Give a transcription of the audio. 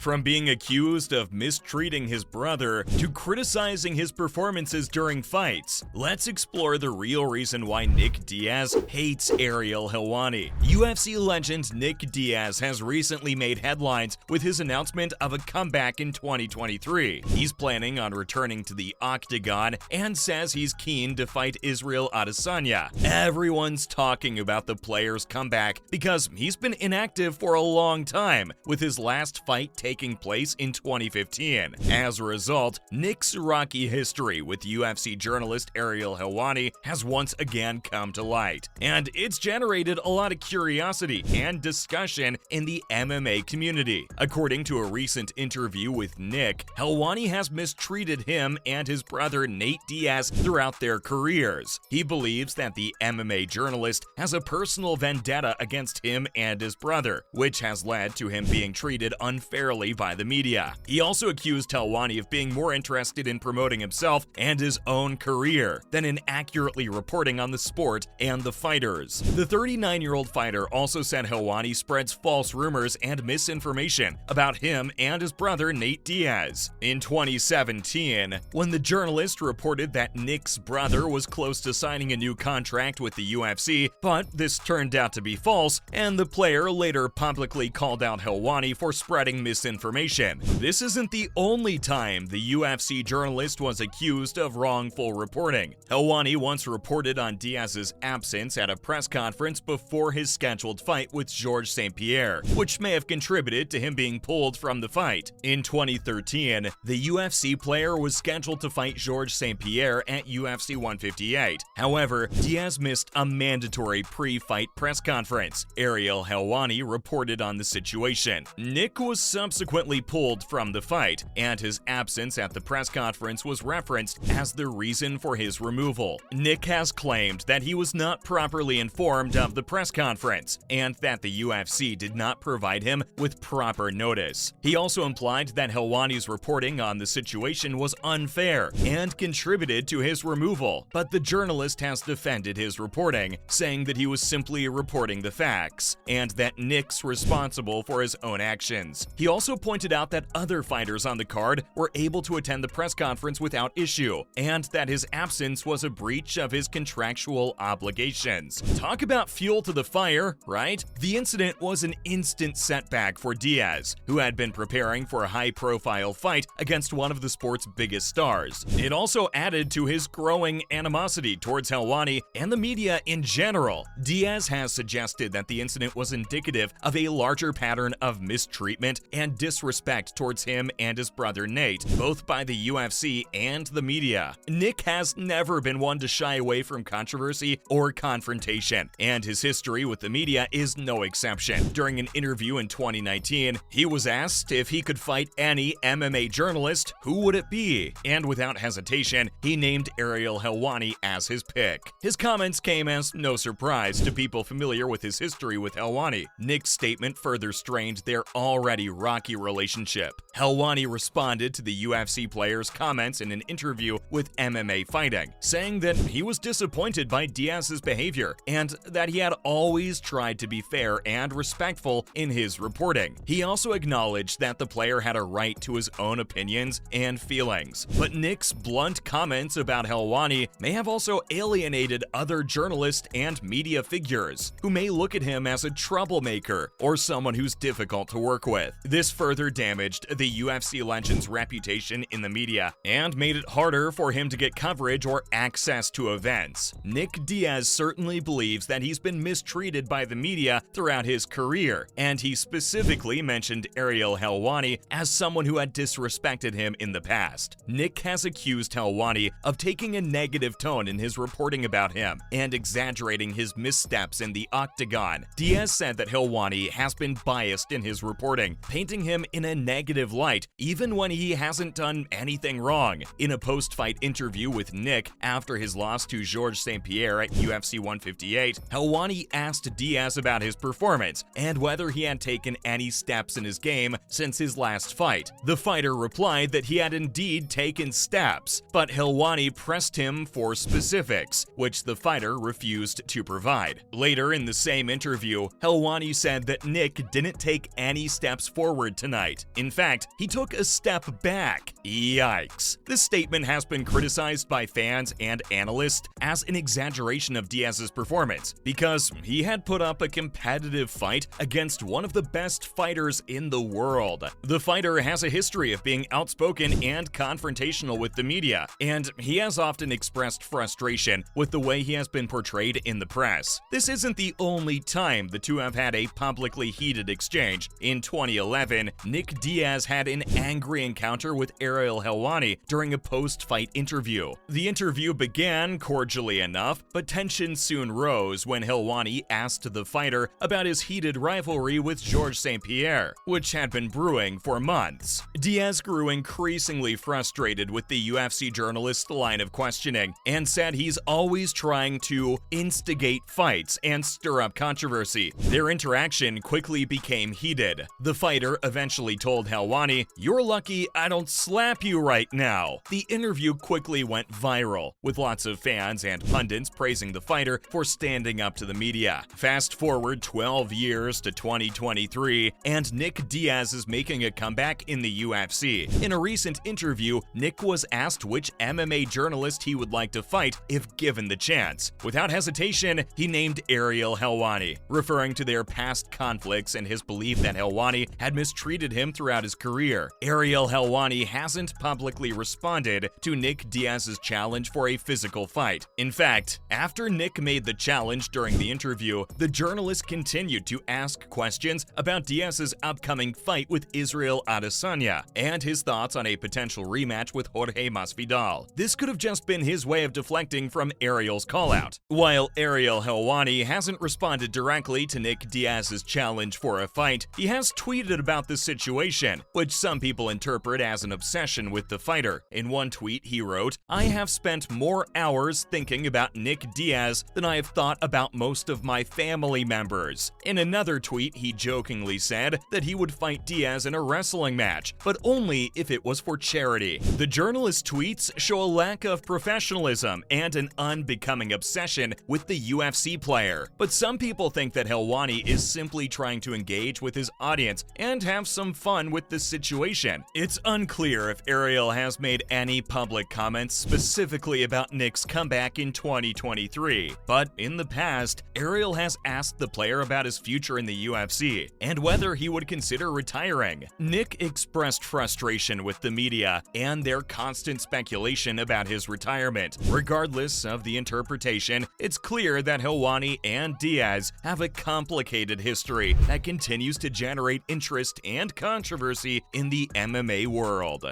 From being accused of mistreating his brother to criticizing his performances during fights, let's explore the real reason why Nick Diaz hates Ariel Helwani. UFC legend Nick Diaz has recently made headlines with his announcement of a comeback in 2023. He's planning on returning to the octagon and says he's keen to fight Israel Adesanya. Everyone's talking about the player's comeback because he's been inactive for a long time, with his last fight taking place in 2015. As a result, Nick's rocky history with UFC journalist Ariel Helwani has once again come to light, and it's generated a lot of curiosity and discussion in the MMA community. According to a recent interview with Nick, Helwani has mistreated him and his brother Nate Diaz throughout their careers. He believes that the MMA journalist has a personal vendetta against him and his brother, which has led to him being treated unfairly by the media. He also accused Helwani of being more interested in promoting himself and his own career than in accurately reporting on the sport and the fighters. The 39-year-old fighter also said Helwani spreads false rumors and misinformation about him and his brother Nate Diaz. In 2017, when the journalist reported that Nick's brother was close to signing a new contract with the UFC, but this turned out to be false, and the player later publicly called out Helwani for spreading misinformation. This isn't the only time the UFC journalist was accused of wrongful reporting. Helwani once reported on Diaz's absence at a press conference before his scheduled fight with Georges St-Pierre, which may have contributed to him being pulled from the fight. In 2013, the UFC player was scheduled to fight Georges St-Pierre at UFC 158. However, Diaz missed a mandatory pre-fight press conference. Ariel Helwani reported on the situation. Nick was subsequently pulled from the fight, and his absence at the press conference was referenced as the reason for his removal. Nick has claimed that he was not properly informed of the press conference, and that the UFC did not provide him with proper notice. He also implied that Helwani's reporting on the situation was unfair and contributed to his removal, but the journalist has defended his reporting, saying that he was simply reporting the facts, and that Nick's responsible for his own actions. He also pointed out that other fighters on the card were able to attend the press conference without issue, and that his absence was a breach of his contractual obligations. Talk about fuel to the fire, right? The incident was an instant setback for Diaz, who had been preparing for a high-profile fight against one of the sport's biggest stars. It also added to his growing animosity towards Helwani and the media in general. Diaz has suggested that the incident was indicative of a larger pattern of mistreatment and disrespect towards him and his brother Nate, both by the UFC and the media. Nick has never been one to shy away from controversy or confrontation, and his history with the media is no exception. During an interview in 2019, he was asked if he could fight any MMA journalist, who would it be? And without hesitation, he named Ariel Helwani as his pick. His comments came as no surprise to people familiar with his history with Helwani. Nick's statement further strained their already rocky relationship. Helwani responded to the UFC player's comments in an interview with MMA Fighting, saying that he was disappointed by Diaz's behavior and that he had always tried to be fair and respectful in his reporting. He also acknowledged that the player had a right to his own opinions and feelings. But Nick's blunt comments about Helwani may have also alienated other journalists and media figures, who may look at him as a troublemaker or someone who's difficult to work with. This further damaged the UFC legend's reputation in the media and made it harder for him to get coverage or access to events. Nick Diaz certainly believes that he's been mistreated by the media throughout his career, and he specifically mentioned Ariel Helwani as someone who had disrespected him in the past. Nick has accused Helwani of taking a negative tone in his reporting about him and exaggerating his missteps in the octagon. Diaz said that Helwani has been biased in his reporting, painting him in a negative light even when he hasn't done anything wrong. In a post-fight interview with Nick after his loss to Georges St-Pierre at UFC 158, Helwani asked Diaz about his performance and whether he had taken any steps in his game since his last fight. The fighter replied that he had indeed taken steps, but Helwani pressed him for specifics, which the fighter refused to provide. Later in the same interview, Helwani said that Nick didn't take any steps forward started tonight. In fact, he took a step back. Yikes. This statement has been criticized by fans and analysts as an exaggeration of Diaz's performance because he had put up a competitive fight against one of the best fighters in the world. The fighter has a history of being outspoken and confrontational with the media, and he has often expressed frustration with the way he has been portrayed in the press. This isn't the only time the two have had a publicly heated exchange. In 2011, Nick Diaz had an angry encounter with Ariel Helwani during a post-fight interview. The interview began cordially enough, but tension soon rose when Helwani asked the fighter about his heated rivalry with Georges St-Pierre, which had been brewing for months. Diaz grew increasingly frustrated with the UFC journalist's line of questioning and said he's always trying to instigate fights and stir up controversy. Their interaction quickly became heated. The fighter eventually told Helwani, "You're lucky I don't slap you right now." The interview quickly went viral, with lots of fans and pundits praising the fighter for standing up to the media. Fast forward 12 years to 2023, and Nick Diaz is making a comeback in the UFC. In a recent interview, Nick was asked which MMA journalist he would like to fight if given the chance. Without hesitation, he named Ariel Helwani, referring to their past conflicts and his belief that Helwani had mistreated him throughout his career. Ariel Helwani hasn't publicly responded to Nick Diaz's challenge for a physical fight. In fact, after Nick made the challenge during the interview, the journalist continued to ask questions about Diaz's upcoming fight with Israel Adesanya and his thoughts on a potential rematch with Jorge Masvidal. This could have just been his way of deflecting from Ariel's callout. While Ariel Helwani hasn't responded directly to Nick Diaz's challenge for a fight, he has tweeted about the situation, which some people interpret as an obsession with the fighter. In one tweet, he wrote, "I have spent more hours thinking about Nick Diaz than I have thought about most of my family members." In another tweet, he jokingly said that he would fight Diaz in a wrestling match, but only if it was for charity. The journalist's tweets show a lack of professionalism and an unbecoming obsession with the UFC player. But some people think that Helwani is simply trying to engage with his audience and have some fun with the situation. It's unclear if Ariel has made any public comments specifically about Nick's comeback in 2023, but in the past, Ariel has asked the player about his future in the UFC and whether he would consider retiring. Nick expressed frustration with the media and their constant speculation about his retirement. Regardless of the interpretation, it's clear that Helwani and Diaz have a complicated history that continues to generate interest and controversy in the MMA world.